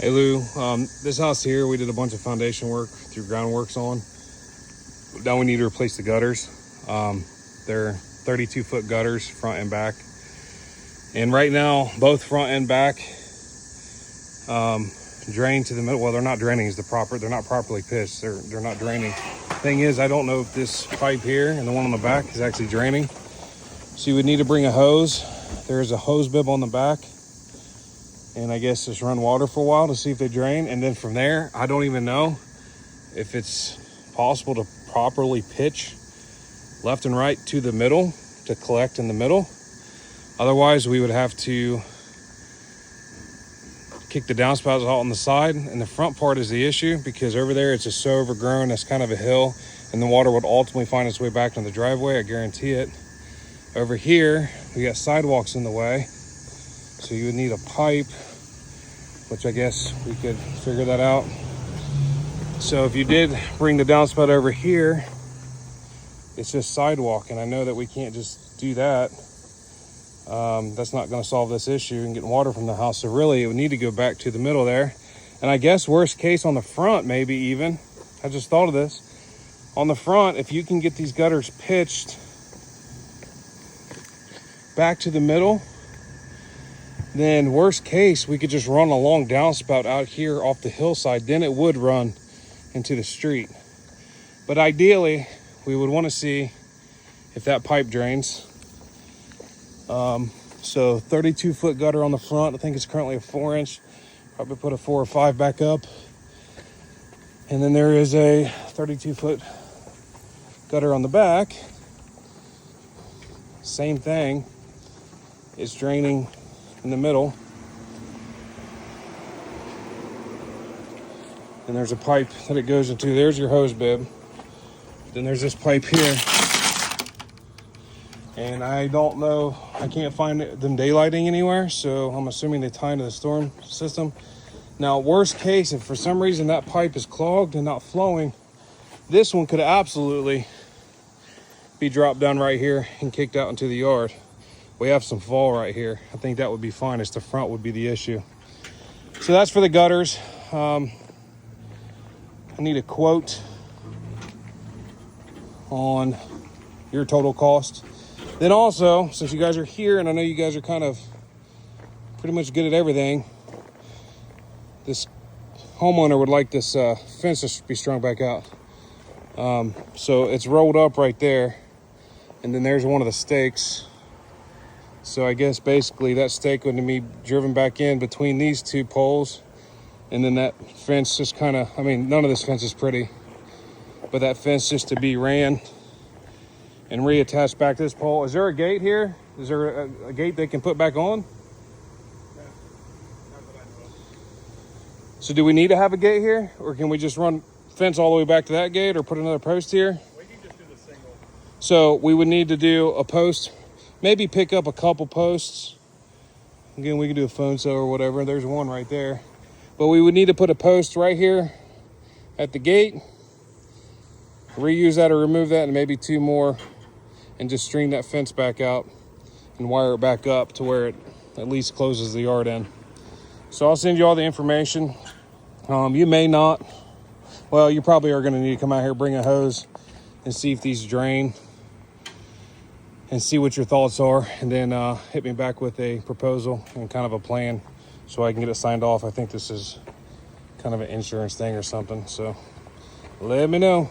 Hey Lou, this house here we did a bunch of foundation work through groundworks on. Now we need to replace the gutters. They're 32-foot gutters, front and back. And right now, both front and back drain to the middle. Well, they're not draining they're not properly pitched. They're not draining. Thing is, I don't know if this pipe here and the one on the back is actually draining. So you would need to bring a hose. There's a hose bib on the back. And I guess just run water for a while to see if they drain. And then from there, I don't even know if it's possible to properly pitch left and right to the middle to collect in the middle. Otherwise, we would have to kick the downspouts out on the side. And the front part is the issue because over there, it's just so overgrown. It's kind of a hill and the water would ultimately find its way back to the driveway. I guarantee it. Over here, we got sidewalks in the way. So you would need a pipe, which I guess we could figure that out. So if you did bring the downspout over here, it's just sidewalk. And I know that we can't just do that. That's not gonna solve this issue and getting water from the house. So really it would need to go back to the middle there. And I guess worst case on the front, maybe even, I just thought of this. On the front, if you can get these gutters pitched back to the middle, then worst case, we could just run a long downspout out here off the hillside. Then it would run into the street. But ideally, we would want to see if that pipe drains. So 32-foot gutter on the front. I think it's currently a 4-inch. Probably put a 4 or 5 back up. And then there is a 32-foot gutter on the back. Same thing. It's draining in the middle. And there's a pipe that it goes into. There's your hose bib. Then there's this pipe here. And I don't know, I can't find them daylighting anywhere, so I'm assuming they tie into the storm system. Now, worst case, if for some reason that pipe is clogged and not flowing, this one could absolutely be dropped down right here and kicked out into the yard. We have some fall right here. I think that would be fine. It's the front would be the issue. So that's for the gutters. I need a quote on your total cost. Then also, since you guys are here, and I know you guys are kind of pretty much good at everything, this homeowner would like this fence to be strung back out. So it's rolled up right there. And then there's one of the stakes. So I guess basically that stake would be driven back in between these two poles. And then that fence just kind of, I mean, none of this fence is pretty, but that fence just to be ran and reattached back to this pole. Is there a gate here? Is there a gate they can put back on? So do we need to have a gate here? Or can we just run fence all the way back to that gate or put another post here? We can just do the single. So we would need to do a post, maybe pick up a couple posts. Again, we can do a phone cell or whatever. There's one right there. But we would need to put a post right here at the gate, reuse that or remove that, and maybe 2 more, and just string that fence back out and wire it back up to where it at least closes the yard in. So I'll send you all the information. You may not, well, you probably are going to need to come out here, bring a hose, and see if these drain, and see what your thoughts are, and then hit me back with a proposal and kind of a plan so I can get it signed off. I think this is kind of an insurance thing or something, so let me know.